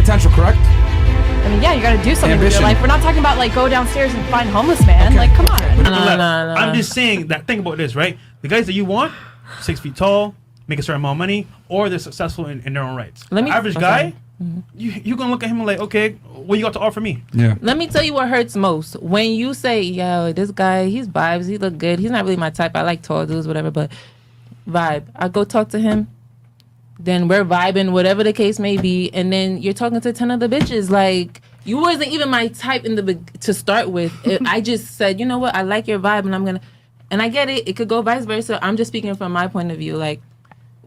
potential, correct? I mean, yeah, you gotta do something with your life. We're not talking about like go downstairs and find homeless man. Okay. Like, come on. No. I'm just saying that. Think about this, right? The guys that you want, 6 feet tall, make a certain amount of money, or they're successful in their own rights. Average guy, you're gonna look at him and like, okay, what you got to offer me? Yeah. Let me tell you what hurts most. When you say, yo, this guy, he's vibes, he look good. He's not really my type. I like tall dudes, whatever, but vibe. I go talk to him. Then we're vibing, whatever the case may be, and then you're talking to 10 other bitches. Like, you wasn't even my type to start with. I just said, you know what, I like your vibe, and I get it. It could go vice versa. I'm just speaking from my point of view. Like,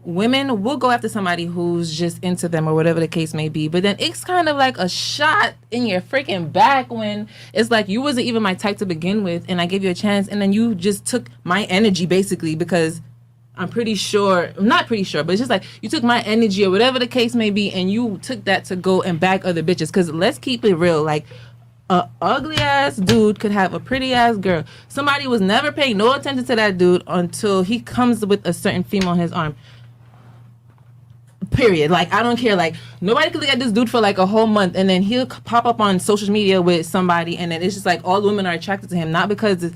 women will go after somebody who's just into them or whatever the case may be, but then it's kind of like a shot in your freaking back when it's like you wasn't even my type to begin with, and I gave you a chance, and then you just took my energy basically because. I'm not pretty sure, but it's just like you took my energy or whatever the case may be, and you took that to go and bag other bitches. Because let's keep it real, like a ugly ass dude could have a pretty ass girl. Somebody was never paying no attention to that dude until he comes with a certain female on his arm. Period. Like, I don't care. Like, nobody could look at this dude for like a whole month, and then he'll pop up on social media with somebody, and then it's just like all women are attracted to him, not because it's.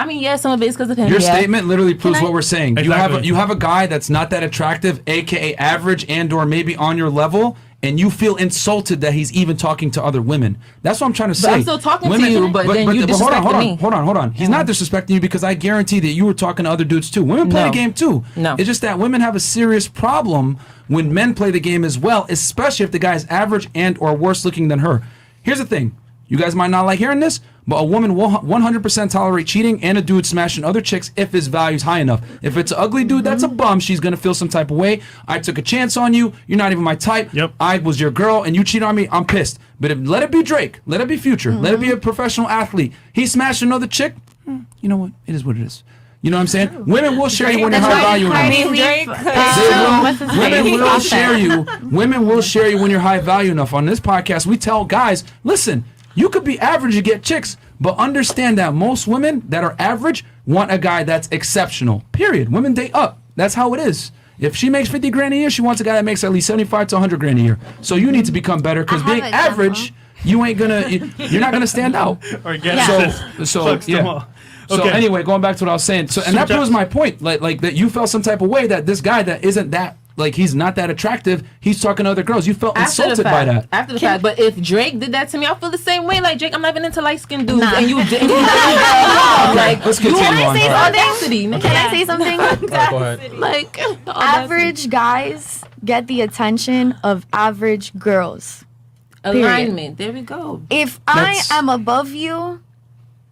I mean, yeah, some of it is because of him. Your statement literally proves what we're saying. Exactly. You have a guy that's not that attractive, aka average, and or maybe on your level, and you feel insulted that he's even talking to other women. That's what I'm trying to say. But I'm still talking to you, but then you disrespected me. Hold on. He's not disrespecting you because I guarantee that you were talking to other dudes too. Women play the game too. No. It's just that women have a serious problem when men play the game as well, especially if the guy's average and or worse looking than her. Here's the thing. You guys might not like hearing this, but a woman will 100% tolerate cheating and a dude smashing other chicks if his value's high enough. If it's an ugly dude that's a bum, she's going to feel some type of way. I took a chance on you. You're not even my type. Yep. I was your girl and you cheated on me. I'm pissed. But let it be Drake. Let it be Future. Let it be a professional athlete. He smashed another chick. You know what? It is what it is. You know what I'm saying? Women will share you when you're high value enough. Women will share you. Women will share you when you're high value enough. On this podcast, we tell guys, listen, you could be average to get chicks, but understand that most women that are average want a guy that's exceptional. Period. Women date up. That's how it is. If she makes 50 grand a year, she wants a guy that makes at least 75 to 100 grand a year. So you need to become better because being average, you're not gonna stand out. So anyway, going back to what I was saying. So and that proves my point. Like that you felt some type of way that this guy that isn't that. Like, he's not that attractive. He's talking to other girls. You felt insulted by that. After the fact. But if Drake did that to me, I feel the same way. Like, Drake, I'm not even into light-skinned dudes. And you didn't. Like, let's continue on. Can I say something? Go ahead. Like, average guys get the attention of average girls. Alignment. There we go. If I am above you,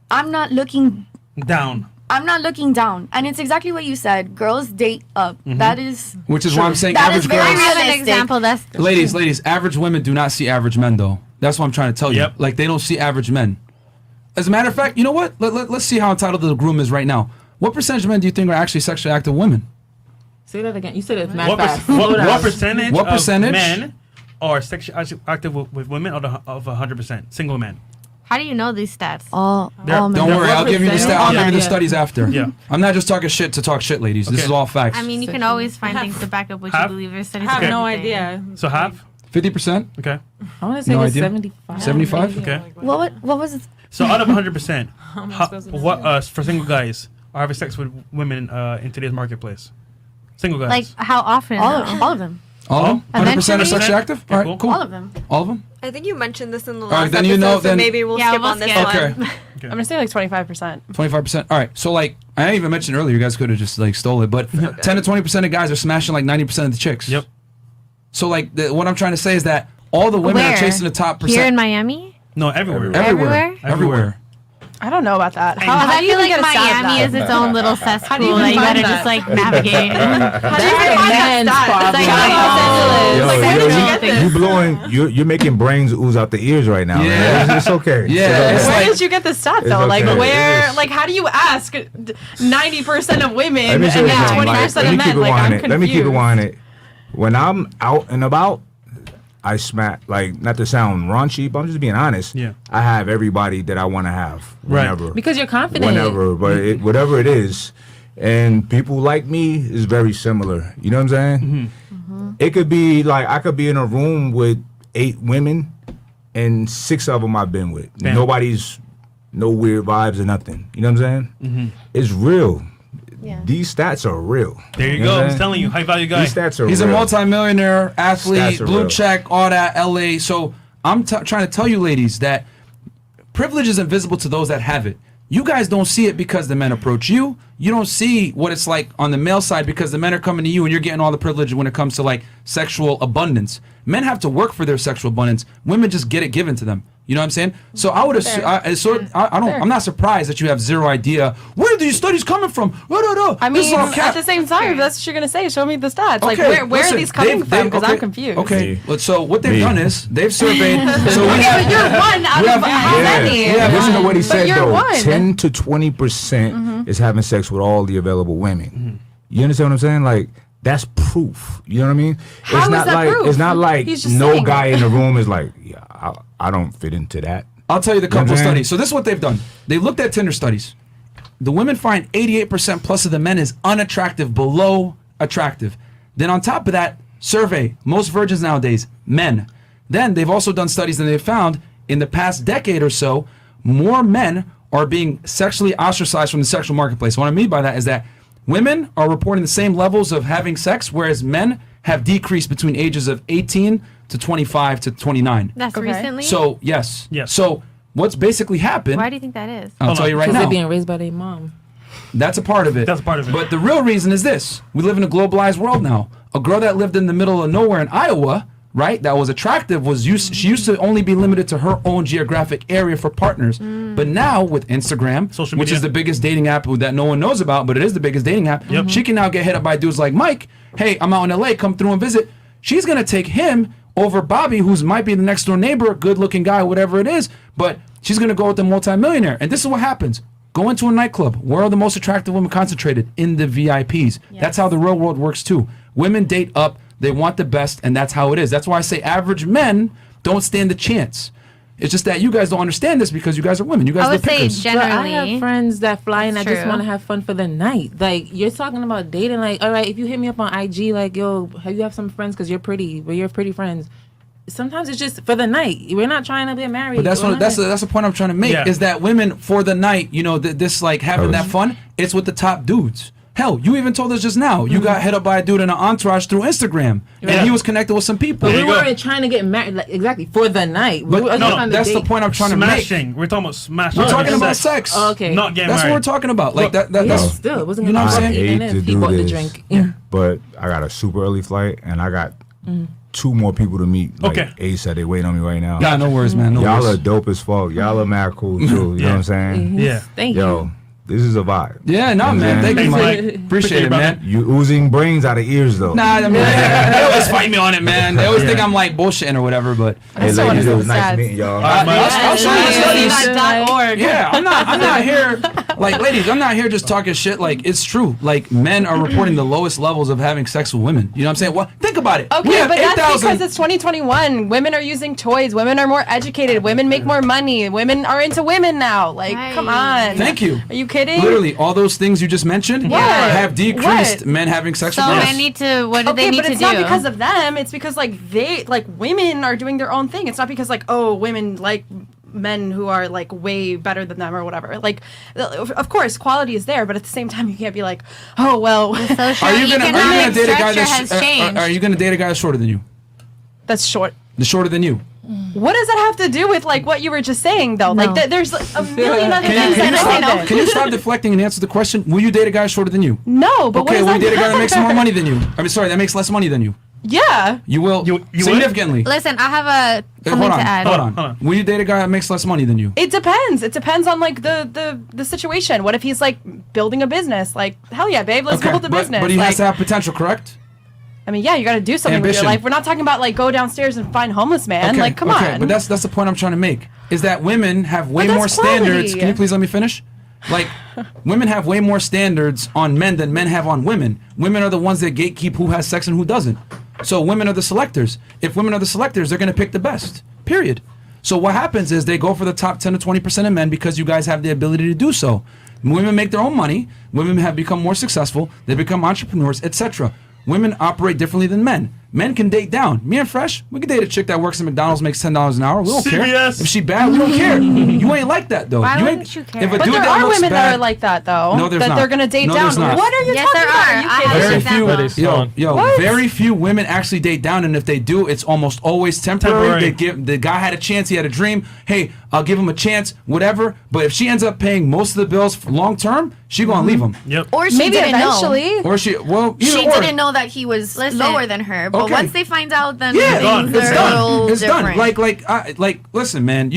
I'm not looking down. I'm not looking down, and it's exactly what you said. Girls date up. That is, which is why I'm saying that average is very girls. realistic. Example. That's ladies. Average women do not see average men, though. That's what I'm trying to tell you. Yep. Like, they don't see average men. As a matter of fact, you know what? Let's see how entitled the groom is right now. What percentage of men do you think are actually sexually active women? Say that again. You said it's mad fast. What percentage of men are sexually active with women of 100%? Single men. How do you know these stats? Don't worry, I'll give you the I'll give you the studies after. Yeah. I'm not just talking shit to talk shit, ladies. This is all facts. I mean, you can always find things to back up what you believe. I have no idea. So half? 50%? Okay. I want to say it's 75. 75? Okay. What was it? So out of 100%, what for single guys are having sex with women in today's marketplace? Single guys. Like, how often? All of them. All of them? 100% are sexually active? Okay, All right, cool. All of them. All of them? I think you mentioned this in the right, last then episode, then so maybe we'll skip on this one. Okay. I'm going to say like 25%. 25%. All right. So, like, I even mentioned earlier, you guys could have just, like, stole it, but 10 to 20% of guys are smashing, like, 90% of the chicks. Yep. So, like, what I'm trying to say is that all the women are chasing the top percent. Here in Miami? No, everywhere. Everywhere. I don't know about that. I feel like Miami is its own little cesspool that you gotta just like navigate. You blowing. You're making brains ooze out the ears right now. Yeah, man. It's okay. Yeah. Where did you get the stat though? Okay. Like where? Like how do you ask 90% of women and then 20% of men? Like I'm confused. Let me keep it on it. When I'm out and about, I smack, like, not to sound raunchy, but I'm just being honest. Yeah. I have everybody that I want to have whenever. Right. Because you're confident. Whenever, but whatever it is. And people like me is very similar. You know what I'm saying? Mm-hmm. It could be like I could be in a room with 8 women, and 6 of them I've been with. Damn. Nobody's no weird vibes or nothing. You know what I'm saying? It's real. Yeah. These stats are real. There you know go. what I I'm was saying? telling you, high value guy. These stats are He's real. a multimillionaire athlete, Stats are blue real. check, all that, LA. So I'm trying to tell you, ladies, that privilege is invisible to those that have it. You guys don't see it because the men approach you. You don't see what it's like on the male side because the men are coming to you and you're getting all the privilege when it comes to like sexual abundance. Men have to work for their sexual abundance. Women just get it given to them. You know what I'm saying? So I would assume, I'm not surprised that you have zero idea where are these studies coming from. I mean, at the same time, if that's what you're gonna say, show me the stats. Like, where are these coming from? Because I'm confused. Okay, so what they've done is they've surveyed. So Yeah, but you're one out of how many? Yeah, listen to what he said you're though. one. 10 to 20% is having sex with all the available women. You understand what I'm saying? Like that's proof. You know what I mean? How it's is not that like proof? it's not like He's just no saying guy it. in the room is like, yeah, I don't fit into that. I'll tell you the couple Okay. studies. So this is what they've done. They looked at Tinder studies. The women find 88% plus of the men is unattractive, below attractive. Then on top of that, survey most virgins nowadays, men. Then they've also done studies and they've found in the past decade or so, more men are being sexually ostracized from the sexual marketplace. What I mean by that is that women are reporting the same levels of having sex, whereas men have decreased between ages of 18 to 25 to 29. That's Okay. recently. So yes. Yes. So what's basically happened? Why do you think that is? I'll Hold tell on. you right Because now. they're being raised by their mom. That's a part of it. That's part of it. But the real reason is this: we live in a globalized world now. A girl that lived in the middle of nowhere in Iowa, right, that was attractive, she used to only be limited to her own geographic area for partners. But now with Instagram, Social which media. is the biggest dating app that no one knows about, but it is the biggest dating app, she can now get hit up by dudes like Mike. Hey, I'm out in LA, come through and visit. She's gonna take him over Bobby, who's might be the next door neighbor, good looking guy, whatever it is, but she's gonna go with the multimillionaire. And this is what happens. Go into a nightclub. Where are the most attractive women concentrated? In the VIPs. That's how the real world works too. Women date up, they want the best, and that's how it is. That's why I say average men don't stand a chance. It's just that you guys don't understand this because you guys are women. You guys I are would say pickers. But I generally. have friends that fly and I That's just true. want to have fun for the night. Like, you're talking about dating. Like, all right, if you hit me up on IG, like, yo, you have some friends because you're pretty, but you're pretty friends. Sometimes it's just for the night. We're not trying to get married. But that's We're what not- that's the point I'm trying to make Yeah. is that women for the night, you know, this like having that fun, it's with the top dudes. Hell, you even told us just now you got hit up by a dude in an entourage through Instagram, and Yeah. he was connected with some people. But There we you go. weren't trying to get married, like, exactly, for the night. But we were no, trying to that's the date. point I'm trying to make. Smashing. We're talking about smashing. We're talking Not about sex. sex. Oh, okay. Not getting That's what married. we're talking about. Like that. Yeah, That's still, it wasn't You know gonna what I'm happen saying? I even hate if to he do bought the this. drink. But I got a super early flight and I got 2 more people to meet. Like Okay. ASAP, they waiting on me right now. Nah, no worries, man. No Y'all are worries. dope as fuck. Y'all are mad cool too. You know what I'm saying? Yeah. Thank Yo, you. this is a vibe. Yeah, no, man. Thank you, Thanks, Mike. Mike. Appreciate it, brother. man. You oozing brains out of ears though. Nah, I mean, they always fight me on it, man. They always think I'm like bullshitting or whatever, but Hey still wanna ladies, see it was the nice stats. meeting y'all. All right, Mike. I'll show you the studies. .org. Yeah, I'm not here, like, ladies, I'm not here just talking shit. Like, it's true. Like, men are reporting the lowest levels of having sex with women. You know what I'm saying? Well, think about it. We Okay, have but that's 8,000 because it's 2021. Women are using toys. Women are more educated. Women make more money. Women are into women now. Like, come on. Thank you. Are you kidding? Literally, all those things you just mentioned What? have decreased What? men having sex So with they women. need to. What do they Okay, need but to it's do? not because of them. It's because women are doing their own thing. It's not because women like men who are like way better than them or whatever. Like, of course, quality is there, but at the same time, you can't be like, oh well, Are you gonna date a guy has that's changed. are you gonna date a guy that's shorter than you? that's short. The shorter than you. What does that have to do with like what you were just saying though? Like there's a million other things Can you, that stop, happen. can you stop deflecting and answer the question? Will you date a guy shorter than you? No, but Okay, what will does you date a guy that matter? makes more money than you? I mean, sorry, that makes less money than you. Yeah. You will You would? significantly. Listen, I have a Hold something on, to add. hold on. Hold on. Will you date a guy that makes less money than you? It depends. It depends on like the situation. What if he's like building a business? Like, hell yeah, babe, let's build the business. but he like, has to have potential, correct? I mean, yeah, you got to do something with Ambition. your life. We're not talking about like go downstairs and find homeless man. Okay, like, come okay, on. but that's the point I'm trying to make. Is that women have way But more that's standards? quality. Can you please let me finish? Like, women have way more standards on men than men have on women. Women are the ones that gatekeep who has sex and who doesn't. So women are the selectors. If women are the selectors, they're going to pick the best. Period. So what happens is they go for the top 10 to 20% of men because you guys have the ability to do so. Women make their own money. Women have become more successful. They become entrepreneurs, etc. Women operate differently than men. Men can date down. Me and Fresh, we can date a chick that works at McDonald's, makes $10 an hour. We don't care. CVS. If she bad, we don't care. You ain't like that though. Why you wouldn't ain't, you care? If a But dude there that are looks women that bad, are like that though. No, there's that not. they're gonna date No, down. there's not. What are you Yes, talking there about? are. Are you I kidding? have very examples. few, Hold on. yo, very few women actually date down, and if they do, it's almost always temporary. Temporary. They give the guy had a chance, he had a dream. Hey, I'll give him a chance, whatever. But if she ends up paying most of the bills long term, she gonna leave him. Yep. Or she Maybe didn't eventually. Or she, well, either know. She or. didn't know that he was Listen. lower than her. But Okay. once they find out, then Yeah, things it's are a done. little It's different. done. Like, listen, man.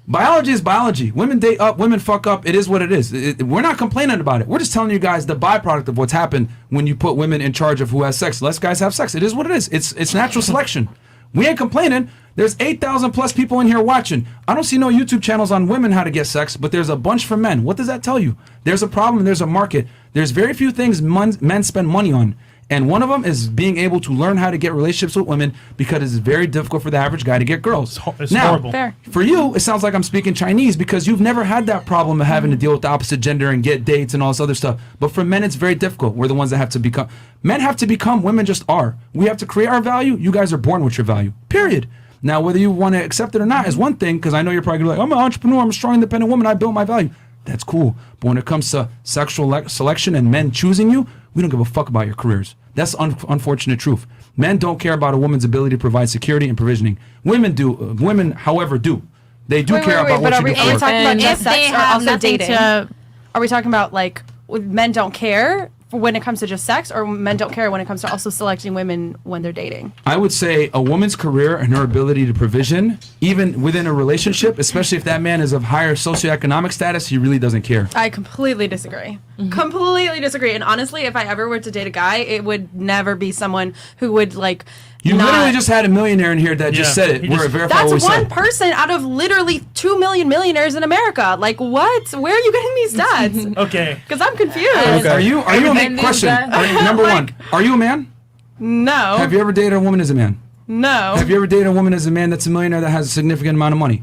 Biology is biology. Women date up, women fuck up. It is what it is. We're not complaining about it. We're just telling you guys the byproduct of what's happened when you put women in charge of who has sex. Less guys have sex. It is what it is. It's natural selection. We ain't complaining. There's 8,000 plus people in here watching. I don't see no YouTube channels on women how to get sex, but there's a bunch for men. What does that tell you? There's a problem. There's a market. There's very few things men spend money on. And one of them is being able to learn how to get relationships with women because it's very difficult for the average guy to get girls. It's now, horrible. Fair. for you, it sounds like I'm speaking Chinese because you've never had that problem of having to deal with the opposite gender and get dates and all this other stuff. But for men, it's very difficult. We're the ones that have to become. Men have to become. Women just are. We have to create our value. You guys are born with your value. Period. Now, whether you want to accept it or not is one thing, because I know you're probably gonna be like, I'm an entrepreneur, I'm a strong, independent woman, I built my value. That's cool. But when it comes to sexual selection and men choosing you, we don't give a fuck about your careers. That's the unfortunate truth. Men don't care about a woman's ability to provide security and provisioning. Women do. Women, however, do. They do care about what but you do are for we work. talking about And just if they sex or have also nothing dating? to- Are we talking about like men don't care when it comes to just sex, or men don't care when it comes to also selecting women when they're dating? I would say a woman's career and her ability to provision, even within a relationship, especially if that man is of higher socioeconomic status, he really doesn't care. I completely disagree. Completely disagree. And honestly, if I ever were to date a guy, it would never be someone who would like. You not, literally just had a millionaire in here that just Yeah, said it. he Where just- it verified That's what we one said. person out of literally 2 million millionaires in America. Like what? Where are you getting these stats? Okay. Because I'm confused. Okay. Are you a And man? these Question. guys- Number one, are you a man? No. Have you ever dated a woman as a man? No. Have you ever dated a woman as a man that's a millionaire that has a significant amount of money?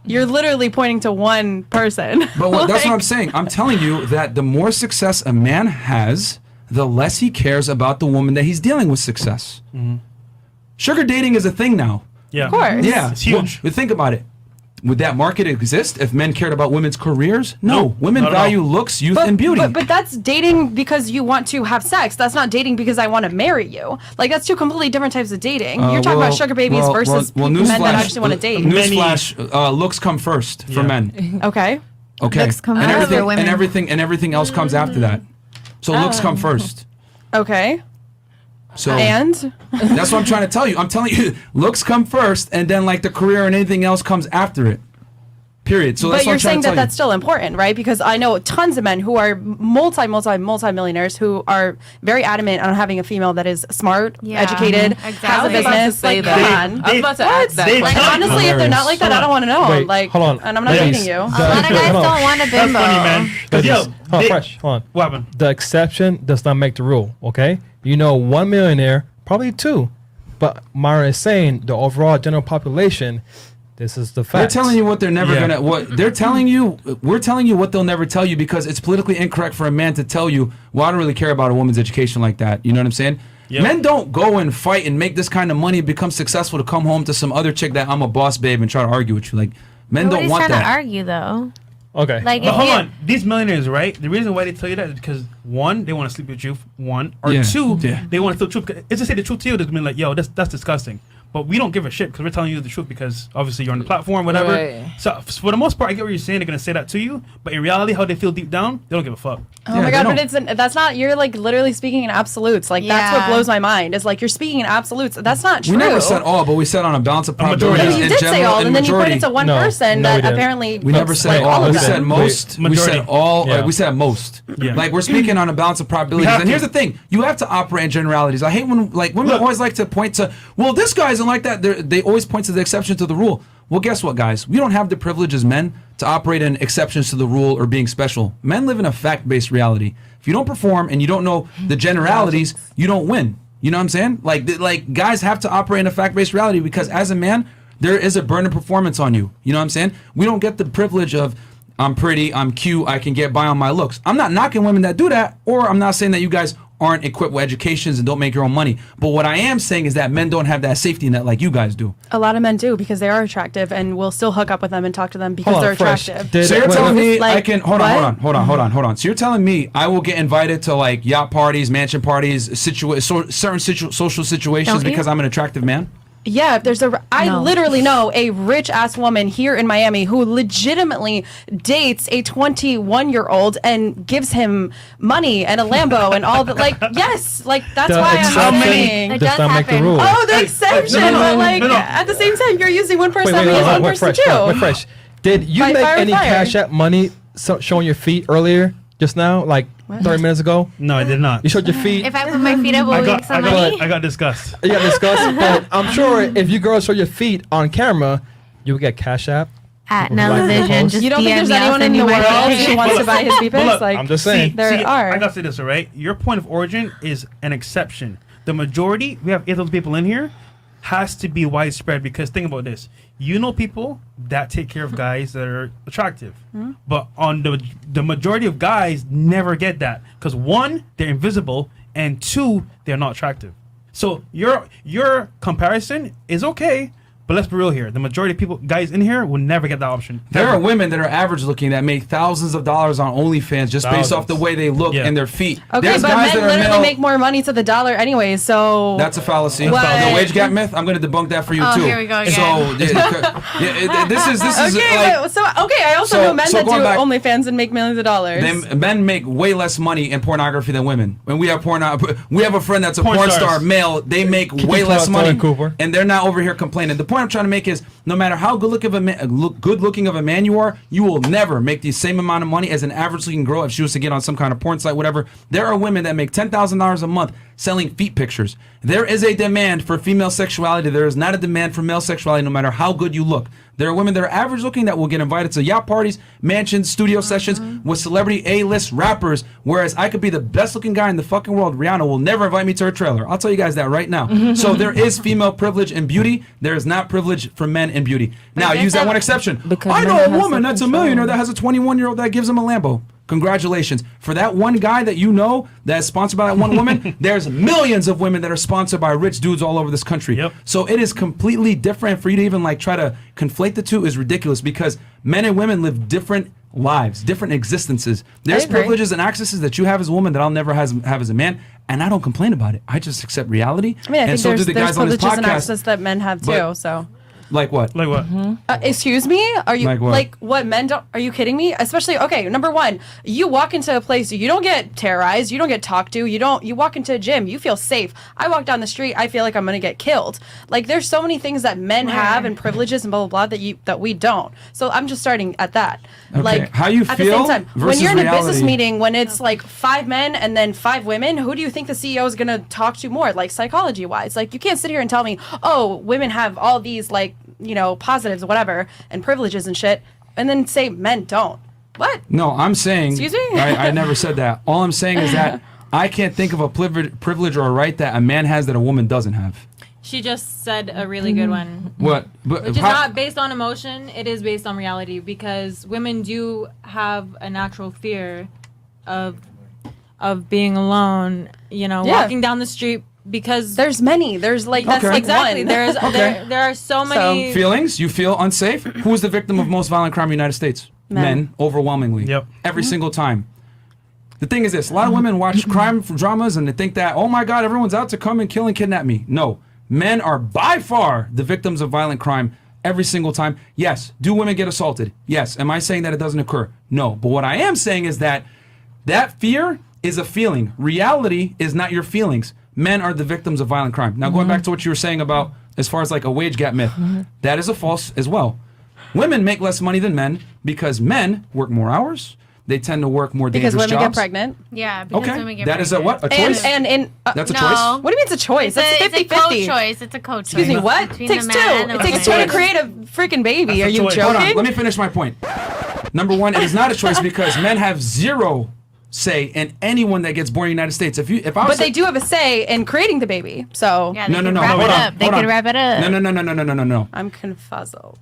You're literally pointing to one person. But that's what I'm Like, saying. I'm telling you that the more success a man has, the less he cares about the woman that he's dealing with success. Sugar dating is a thing now. Yeah. Of course. Yeah, It's huge. Well, think about it. Would that market exist if men cared about women's careers? No. No, Women not at all. value looks, youth, and beauty. But that's dating because you want to have sex. That's not dating because I want to marry you. Like that's two completely different types of dating. You're talking about sugar babies versus men that actually want to date. Newsflash: looks come first for Yeah. men. Okay. Okay, Looks come and first everything for women. and everything else comes after that. So looks come first. Okay. So And that's what I'm trying to tell you. I'm telling you, looks come first, and then like the career and anything else comes after it. Period. So that's but what you're I'm trying saying to tell that that's still important, right? Because I know tons of men who are multi-millionaires who are very adamant on having a female that is smart, Yeah. educated, Exactly. has I a was about to business. say Like, that. come They- on. I was about to ask that they- Like question. honestly, if they're not like that, I don't want to know. Wait, like, hold on. and I'm not Ladies, dating you. A lot of guys hold on. don't want a That's bimbo. funny, man. 'Cause, yo, Hold on, they- fresh. Hold on. What happened? The exception does not make the rule. Okay, you know, 1 millionaire, probably 2, but Myron is saying the overall general population. This is the fact. They're telling you what they're never Yeah. gonna. What they're telling you, we're telling you what they'll never tell you because it's politically incorrect for a man to tell you, "Well, I don't really care about a woman's education like that." You know what I'm saying? Yep. Men don't go and fight and make this kind of money, become successful to come home to some other chick that I'm a boss babe and try to argue with you. Like men Nobody's don't want trying that. to argue though. Okay. Like But if hold you, on, these millionaires, right? The reason why they tell you that is because one, they want to sleep with you. One or Yeah, two, yeah. they want to tell the truth. It's to say the truth to you. They're gonna be like, "Yo, that's disgusting." But we don't give a shit because we're telling you the truth because obviously you're on the platform, whatever. Right. So for the most part, I get what you're saying. They're gonna say that to you, but in reality, how they feel deep down, they don't give a fuck. Oh Yeah, my they god, don't. but that's not. You're like literally speaking in absolutes. Like that's what Yeah. blows my mind. Is like you're speaking in absolutes. That's not true. We never said all, but we said on a balance of majority. probabilities. Yeah, you in did general, say all, in and then you majority. pointed to one No, person no, we that didn't. apparently. We never looks said like all. of We them. said most. We Majority. said all. Yeah. We said most. Yeah. Like we're speaking on a balance of probabilities. have And here's to. the thing: you have to operate in generalities. I hate when like women Look. always like to point to. Well, this guy isn't like that. They always point to the exception to the rule. Well, guess what, guys? We don't have the privilege as men to operate in exceptions to the rule or being special. Men live in a fact-based reality. If you don't perform and you don't know the generalities, you don't win. You know what I'm saying? Like guys have to operate in a fact-based reality because as a man, there is a burden of performance on you. You know what I'm saying? We don't get the privilege of I'm pretty, I'm cute, I can get by on my looks. I'm not knocking women that do that, or I'm not saying that you guys aren't equipped with educations and don't make your own money. But what I am saying is that men don't have that safety net like you guys do. A lot of men do because they are attractive and will still hook up with them and talk to them because Hold on, they're Fresh. attractive. So you're telling me Like, I can hold on. So you're telling me I will get invited to like yacht parties, mansion parties, certain social situations Don't you? because I'm an attractive man? Yeah, there's I No. literally know a rich ass woman here in Miami who legitimately dates a 21-year-old and gives him money and a Lambo and all that. Like, yes, like that's The why I'm exception saying. It does does not make the happen. rule. Oh, the exception, no, but like no. at the same time, you're using one person, Wait, I'm using one wait, person Fresh, too. wait, Fresh. Did you Fight make fire with any fire. Cash App money showing your feet earlier, just now, like 30 minutes ago? No, I did not. You showed your feet. If I put my feet up, will I we got, make some money? I got discussed. You got discussed, but I'm sure if you girls show your feet on camera, you would get Cash App. At Like Nellavision, post? just You don't think DM there's me, I'll anyone in send the you my world feet. who wants to buy his feet But pics? look, Like, I'm just saying. There are. I gotta say this, all right? Your point of origin is an exception. The majority, we have 8,000 people in here, has to be widespread because think about this. You know people that take care of guys that are attractive. But on the majority of guys never get that. Because one, they're invisible, and two, they're not attractive. So your comparison is okay. But let's be real here. The majority of people, guys in here, will never get that option. There Ever. are women that are average looking that make thousands of dollars on OnlyFans just based off the way they look Yeah. and their feet. Okay, There's but guys men that are literally male. make more money to the dollar anyway, so That's a fallacy. What? The wage gap myth. I'm going to debunk that for you Oh, too. here we go again. So this is okay. like, But, so okay, I also so- know men so that do going back- OnlyFans and make millions of dollars. men make way less money in pornography than women. When we have we have a friend that's a Porn porn stars. star male. They make Keep way it less close, money, Tony Cooper. and they're not over here complaining. The point I'm trying to make is, no matter how good looking of a man you are, you will never make the same amount of money as an average looking girl if she was to get on some kind of porn site, whatever. There are women that make $10,000 a month selling feet pictures. There is a demand for female sexuality. There is not a demand for male sexuality, no matter how good you look. There are women that are average looking that will get invited to yacht parties, mansions, studio sessions with celebrity A-list rappers, whereas I could be the best looking guy in the fucking world. Rihanna will never invite me to her trailer. I'll tell you guys that right now. So there is female privilege in beauty. There is not privilege for men in beauty. Now, there's use that some- one exception. Because I men know a have woman that's a self-control. millionaire that has a 21-year-old that gives him a Lambo. Congratulations. For that one guy that you know that is sponsored by that one woman, there's millions of women that are sponsored by rich dudes all over this country. Yep. So it is completely different. For you to even like try to conflate the two is ridiculous because men and women live different lives, different existences. There's agree. privileges and accesses that you have as a woman that I'll never have as a man, and I don't complain about it. I just accept reality. I mean, I and think so do there's the guys on this privileges and podcast. access that men have too. But- So, Like what? Like what? excuse me, are you Like what? like what men don't? Are you kidding me? Especially, okay, number one, you walk into a place, you don't get terrorized, you don't get talked to, you walk into a gym, you feel safe. I walk down the street, I feel like I'm gonna get killed. Like, there's so many things that men have and privileges and blah blah blah that we don't. So I'm just starting at that. Okay, Like, how you at the feel same time, when versus you're in a business reality. meeting, when it's like 5 men and then 5 women, who do you think the CEO is gonna talk to more, like psychology wise? Like, you can't sit here and tell me, oh, women have all these like, you know, positives, whatever, and privileges and shit, and then say men don't. What? No, I'm saying. Excuse me? I never said that. All I'm saying is that I can't think of a privilege or a right that a man has that a woman doesn't have. She just said a really good one. What? But Which is not based on emotion, it is based on reality because women do have a natural fear of being alone, you know, Yeah. walking down the street because There's many. There's like that's Okay. like exactly one. there's Okay. there are so many feelings. You feel unsafe. Who is the victim of most violent crime in the United States? Men. Overwhelmingly. Yep. Every single time. The thing is this: a lot of women watch crime dramas and they think that, oh my God, everyone's out to come and kill and kidnap me. No, men are by far the victims of violent crime every single time. Yes. Do women get assaulted? Yes. Am I saying that it doesn't occur? No. But what I am saying is that fear is a feeling. Reality is not your feelings. Men are the victims of violent crime. Now, going back to what you were saying about as far as like a wage gap myth, that is a false as well. Women make less money than men because men work more hours. They tend to work more because dangerous women get jobs. pregnant. Yeah, because women Okay, get that is a pregnant. what? A choice? And That's a No. choice? what do you mean it's a choice? That's It's a 50-50. co-choice. It's a co-choice. Excuse me, what? Between Takes the two. man and the It takes woman. two to create a freaking baby. That's Are a you choice. joking? Hold on, let me finish my point. Number one, it is not a choice because men have zero say in anyone that gets born in the United States. If I was But they do have a say in creating the baby. So Yeah, they No, could no, wrap hold it on, up. They hold could on. wrap it up. No. I'm confuzzled.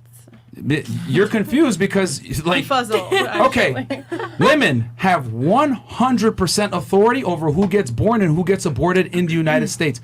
You're confused because like Fuzzle. okay, women have 100% authority over who gets born and who gets aborted in the United States.